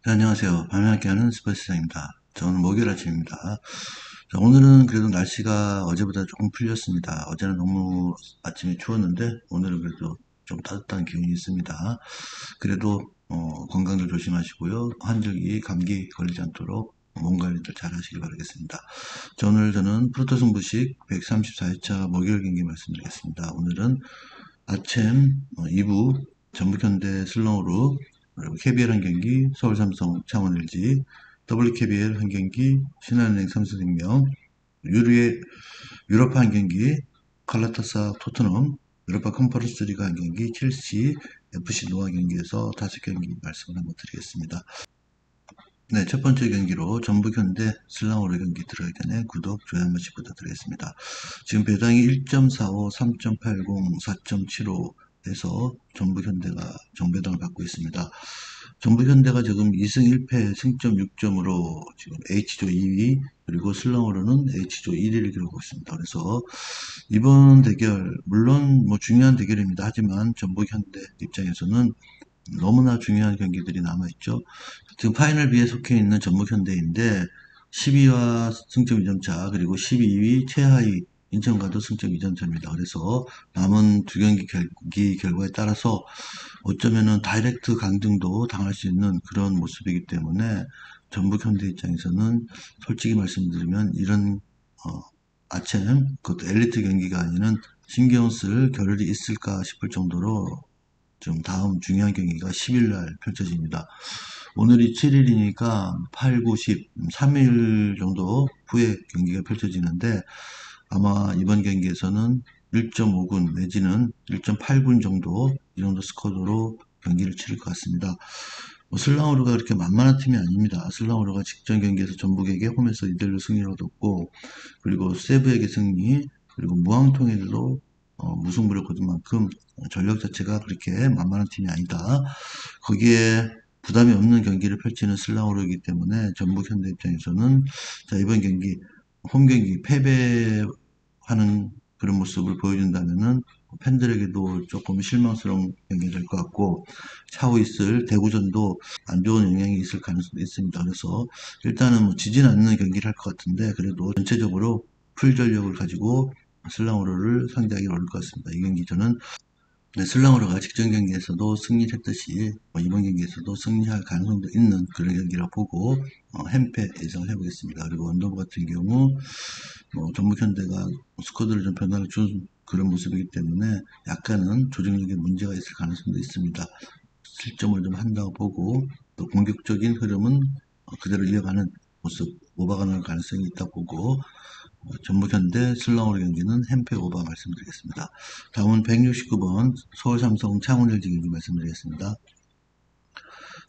네, 안녕하세요. 밤에 함께하는 스포츠장입니다. 저는 목요일 아침입니다. 자, 오늘은 그래도 날씨가 어제보다 조금 풀렸습니다. 어제는 너무 아침에 추웠는데 오늘은 그래도 좀 따뜻한 기운이 있습니다. 그래도 건강들 조심하시고요. 환절기, 감기 걸리지 않도록 몸 관리들 잘 하시기 바라겠습니다. 자, 오늘 저는 프로토 승부식 134회차 목요일 경기 말씀드리겠습니다. 오늘은 아침 2부 전북현대 슬렁으로 그리고 KBL 한 경기, 서울삼성 창원 LG, WKBL 한 경기, 신한은행 삼성생명, 유로파 한 경기, 칼라타사 토트넘, 유로파 컨퍼런스 리그 한 경기, 첼시, FC 노아 경기에서 5경기 말씀을 한번 드리겠습니다. 네, 첫 번째 경기로 전북현대 슬랑으로 경기 들어가기 전에 구독, 좋아요 한 번씩 부탁드리겠습니다. 지금 배당이 1.45, 3.80, 4.75에서 전북현대가 정배당을 받고 있습니다. 전북현대가 지금 2승 1패 승점 6점으로 지금 H조 2위 그리고 슬랑으로는 H조 1위를 기록하고 있습니다. 그래서 이번 대결 물론 뭐 중요한 대결입니다. 하지만 전북현대 입장에서는 너무나 중요한 경기들이 남아있죠. 지금 파이널 B에 속해 있는 전북현대인데 10위와 승점 2점 차 그리고 12위 최하위 인천과도 승점 2점 차입니다. 그래서 남은 두 경기 결과에 따라서 어쩌면은 다이렉트 강등도 당할 수 있는 그런 모습이기 때문에 전북현대 입장에서는 솔직히 말씀드리면 이런 아침 그것도 엘리트 경기가 아니는 신경 쓸 겨를이 있을까 싶을 정도로 좀 다음 중요한 경기가 10일 날 펼쳐집니다. 오늘이 7일이니까 8, 9, 10, 3일 정도 후에 경기가 펼쳐지는데 아마 이번 경기에서는 1.5군 내지는 1.8군 정도 이 정도 스코어로 경기를 치를 것 같습니다. 슬라우르가 그렇게 만만한 팀이 아닙니다. 슬라우르가 직전 경기에서 전북에게 홈에서 2대1로 승리를 얻었고 그리고 세브에게 승리 그리고 무앙통에도 무승부를 거둔 만큼 전력 자체가 그렇게 만만한 팀이 아니다. 거기에 부담이 없는 경기를 펼치는 슬라우르이기 때문에 전북 현대 입장에서는 자 이번 경기 홈 경기 패배하는 그런 모습을 보여준다면은 팬들에게도 조금 실망스러운 경기가 될 것 같고 차후 있을 대구전도 안 좋은 영향이 있을 가능성도 있습니다. 그래서 일단은 뭐 지진 않는 경기를 할 것 같은데 그래도 전체적으로 풀 전력을 가지고 슬라우르를 상대하기 어려울 것 같습니다. 이 경기 저는 슬랑으로가 직전 경기에서도 승리를 했듯이 이번 경기에서도 승리할 가능성도 있는 그런 경기라 보고 햄패 예상을 해보겠습니다. 그리고 원더부 같은 경우 전북현대가 스쿼드를 좀 변화를 준 그런 모습이기 때문에 약간은 조직력에 문제가 있을 가능성도 있습니다. 실점을 좀 한다고 보고 또 공격적인 흐름은 그대로 이어가는 모습 오버가 날 가능성이 있다 보고 전북현대 슬랑으로 경기는 햄페 오버 말씀드리겠습니다. 다음은 169번 서울삼성 창원LG 경기 말씀드리겠습니다.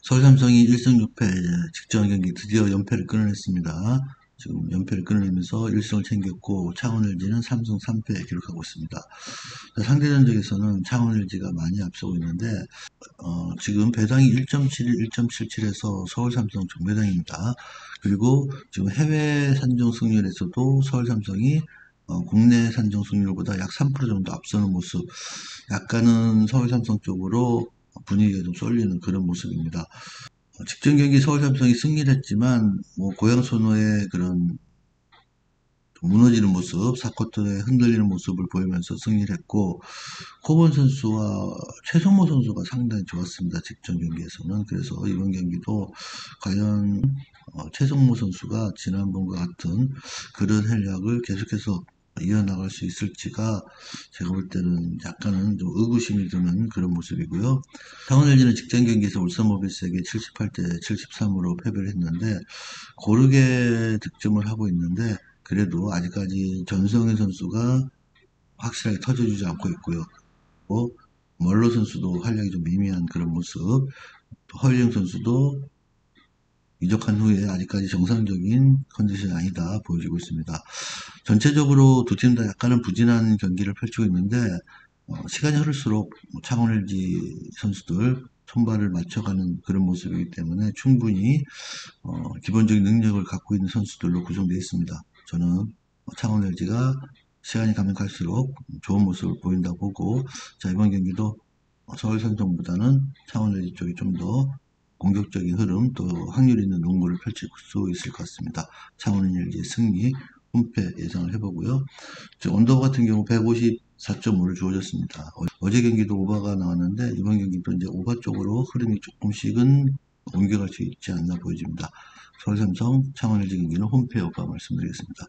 서울삼성이 1승 6패 직전 경기 드디어 연패를 끊어냈습니다. 지금 연패를 끊어내면서 1승을 챙겼고 창원LG는 3승 3패 기록하고 있습니다. 상대전적에서는 창원LG가 많이 앞서고 있는데 지금 배당이 1.71, 1.77에서 서울삼성 정배당입니다. 그리고 지금 해외 산정 승률에서도 서울삼성이 국내 산정 승률보다 약 3% 정도 앞서는 모습. 약간은 서울삼성 쪽으로 분위기가 좀 쏠리는 그런 모습입니다. 직전 경기 서울삼성이 승리를 했지만 뭐 고양 선호의 그런 무너지는 모습, 사쿼터에 흔들리는 모습을 보이면서 승리를 했고 코본 선수와 최성모 선수가 상당히 좋았습니다. 직전 경기에서는. 그래서 이번 경기도 과연 최성모 선수가 지난번과 같은 그런 활약을 계속해서 이어나갈 수 있을지가 제가 볼 때는 약간은 좀 의구심이 드는 그런 모습이고요. 창원 LG는 직전 경기에서 울산 모비스에게 78대 73으로 패배를 했는데 고르게 득점을 하고 있는데 그래도 아직까지 전성현 선수가 확실하게 터져주지 않고 있고요. 또 멀로 선수도 활약이 좀 미미한 그런 모습, 또 허일영 선수도 이적한 후에 아직까지 정상적인 컨디션이 아니다 보여지고 있습니다. 전체적으로 두 팀 다 약간은 부진한 경기를 펼치고 있는데 시간이 흐를수록 창원 LG 선수들 손발을 맞춰가는 그런 모습이기 때문에 충분히 기본적인 능력을 갖고 있는 선수들로 구성되어 있습니다. 저는 창원 LG가 시간이 가면 갈수록 좋은 모습을 보인다고 보고 자 이번 경기도 서울 삼성보다는 창원 LG 쪽이 좀 더 공격적인 흐름 또 확률 있는 농구를 펼칠 수 있을 것 같습니다. 창원 NLG의 승리 홈패 예상을 해보고요. 언더 같은 경우 154.5를 주어졌습니다. 어제 경기도 오버가 나왔는데 이번 경기도 이제 오버 쪽으로 흐름이 조금씩은 옮겨갈 수 있지 않나 보여집니다. 서울삼성, 창원LG 경기는 홈페 오버 말씀드리겠습니다.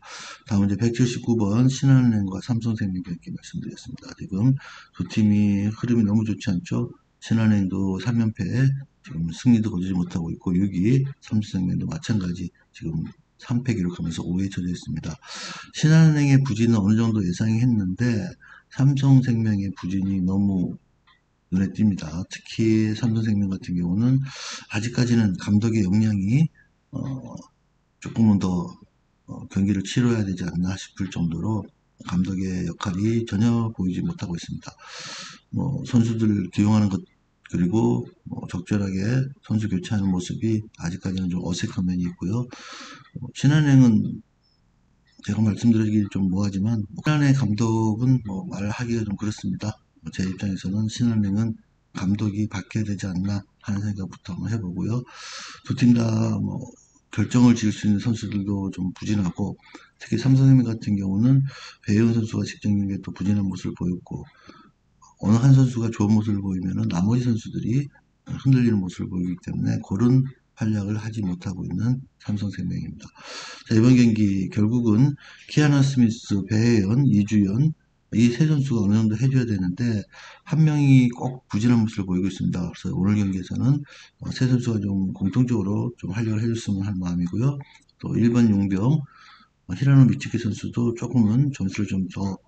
다음 이제 179번 신한은행과 삼성생명 경기 말씀드리겠습니다. 지금 두 팀이 흐름이 너무 좋지 않죠? 신한은행도 3연패 지금 승리도 거두지 못하고 있고 6위 삼성생명도 마찬가지 지금 3패 기록하면서 5위에 처져 있습니다. 신한은행의 부진은 어느 정도 예상이 했는데 삼성생명의 부진이 너무 눈에 띕니다. 특히 삼성생명 같은 경우는 아직까지는 감독의 역량이 조금은 더 경기를 치러야 되지 않나 싶을 정도로 감독의 역할이 전혀 보이지 못하고 있습니다. 선수들 기용하는 것 그리고 적절하게 선수 교체하는 모습이 아직까지는 좀 어색한 면이 있고요. 신한은행은 제가 말씀드리기 좀 뭐하지만 신한은행 감독은 말하기가 좀 그렇습니다. 제 입장에서는 신한은행은 감독이 바뀌어야 되지 않나 하는 생각부터 한번 해보고요. 두 팀 다 결정을 지을 수 있는 선수들도 좀 부진하고 특히 삼성생명 같은 경우는 배혜은 선수가 직전 경기에 또 부진한 모습을 보였고 어느 한 선수가 좋은 모습을 보이면은 나머지 선수들이 흔들리는 모습을 보이기 때문에 그런 활약을 하지 못하고 있는 삼성생명입니다. 자, 이번 경기 결국은 키아나 스미스, 배혜연, 이주연 이 세 선수가 어느 정도 해줘야 되는데 한 명이 꼭 부진한 모습을 보이고 있습니다. 그래서 오늘 경기에서는 세 선수가 좀 공통적으로 좀 활약을 해줬으면 하는 마음이고요. 또 1번 용병 히라노 미츠키 선수도 조금은 점수를 좀 더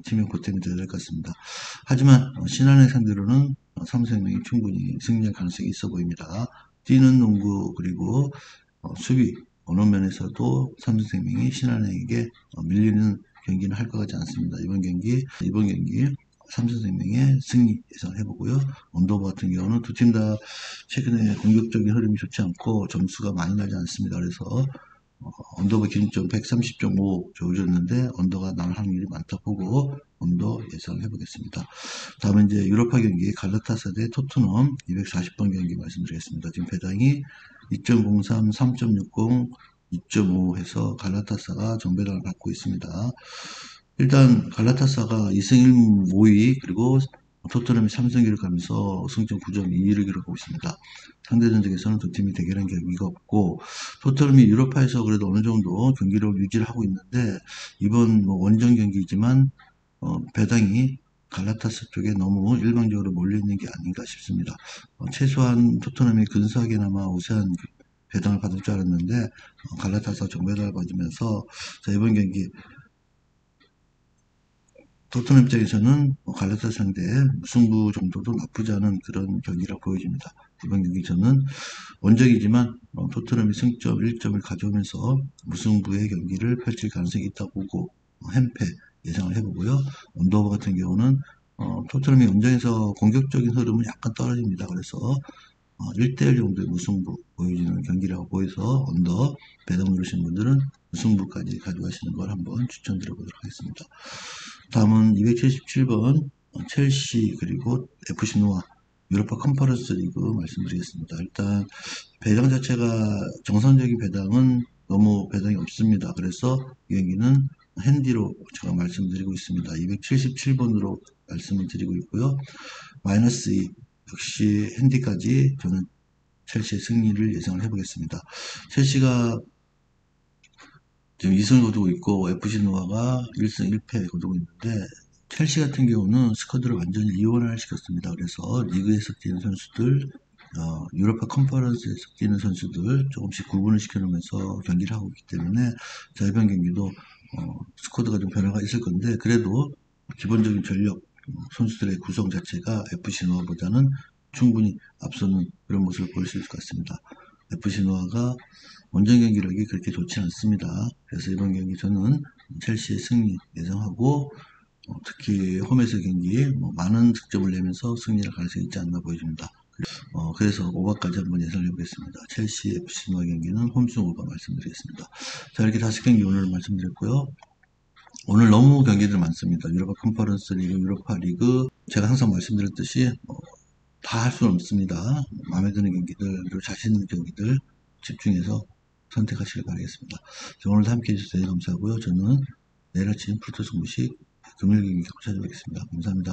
팀에 보탬이 되어야 될 것 같습니다. 하지만 신한은행 상대로는 삼성생명이 충분히 승리할 가능성이 있어 보입니다. 뛰는 농구 그리고 수비 어느 면에서도 삼성생명이 신한은행에게 밀리는 경기는 할 것 같지 않습니다. 이번 경기 삼성생명의 승리 예상해보고요. 언더버 같은 경우는 두 팀 다 최근에 공격적인 흐름이 좋지 않고 점수가 많이 나지 않습니다. 그래서 언더버 기준점 130.5 주어졌는데 언더가 날 확률이 많다 보고 언더 예상을 해보겠습니다. 다음은 이제 유로파 경기 갈라타사 대 토트넘 240번 경기 말씀드리겠습니다. 지금 배당이 2.03, 3.60, 2.5 해서 갈라타사가 정배당을 받고 있습니다. 일단 갈라타사가 2승 1무 5위 그리고 토트넘이 3승 기록하면서 승점 9.2를 기록하고 있습니다. 상대 전적에서는 두 팀이 대결한 경기가 없고 토트넘이 유로파에서 그래도 어느 정도 경기를 유지를 하고 있는데 이번 원정 경기이지만 배당이 갈라타사 쪽에 너무 일방적으로 몰려있는 게 아닌가 싶습니다. 최소한 토트넘이 근소하게나마 우세한 배당을 받을 줄 알았는데 갈라타사 정배당을 받으면서 이번 경기 토트넘 입장에서는 갈라타사 상대 무승부 정도도 나쁘지 않은 그런 경기라고 보여집니다. 이번 경기 저는 원정이지만 토트넘이 승점 1점을 가져오면서 무승부의 경기를 펼칠 가능성이 있다고 보고 햄패 예상을 해보고요. 언더버 같은 경우는 토트넘이 원정에서 공격적인 흐름은 약간 떨어집니다. 그래서 1대1 정도의 무승부 보여지는 경기라고 보여서 언더 배당 누르신 분들은 무승부까지 가져가시는 걸 한번 추천드려보도록 하겠습니다. 다음은 277번 첼시 그리고 FC 노아 유로파 컨퍼런스 리그 말씀드리겠습니다. 일단 배당 자체가 정상적인 배당은 너무 배당이 없습니다. 그래서 이 경기는 핸디로 제가 말씀드리고 있습니다. 277번으로 말씀을 드리고 있고요. 마이너스 2 역시 핸디까지 저는 첼시의 승리를 예상을 해보겠습니다. 첼시가 지금 2승을 거두고 있고 FC 노아가 1승 1패 거두고 있는데 첼시 같은 경우는 스쿼드를 완전히 이원화시켰습니다. 그래서 리그에서 뛰는 선수들 유로파 컨퍼런스에서 뛰는 선수들 조금씩 구분을 시켜놓으면서 경기를 하고 있기 때문에 이번 경기도 스쿼드가 좀 변화가 있을 건데 그래도 기본적인 전력 선수들의 구성 자체가 FC 노아보다는 충분히 앞서는 그런 모습을 보일 수 있을 것 같습니다. FC 노아가 원정 경기력이 그렇게 좋지 않습니다. 그래서 이번 경기 저는 첼시의 승리 예상하고 특히 홈에서 경기 많은 득점을 내면서 승리할 가능성이 있지 않나 보여집니다. 그래서 오버까지 한번 예상해 보겠습니다. 첼시 FC 노아 경기는 홈승 오버 말씀드리겠습니다. 자, 이렇게 5경기 오늘 말씀드렸고요. 오늘 너무 경기들 많습니다. 유로파 컨퍼런스 리그, 유로파 리그 제가 항상 말씀드렸듯이 다 할 수는 없습니다. 마음에 드는 경기들, 그리고 자신 있는 경기들 집중해서 선택하시길 바라겠습니다. 자, 오늘도 함께 해주셔서 감사하고요. 저는 내일 아침 풀토 정보식 금요일 경기 찾아뵙겠습니다. 감사합니다.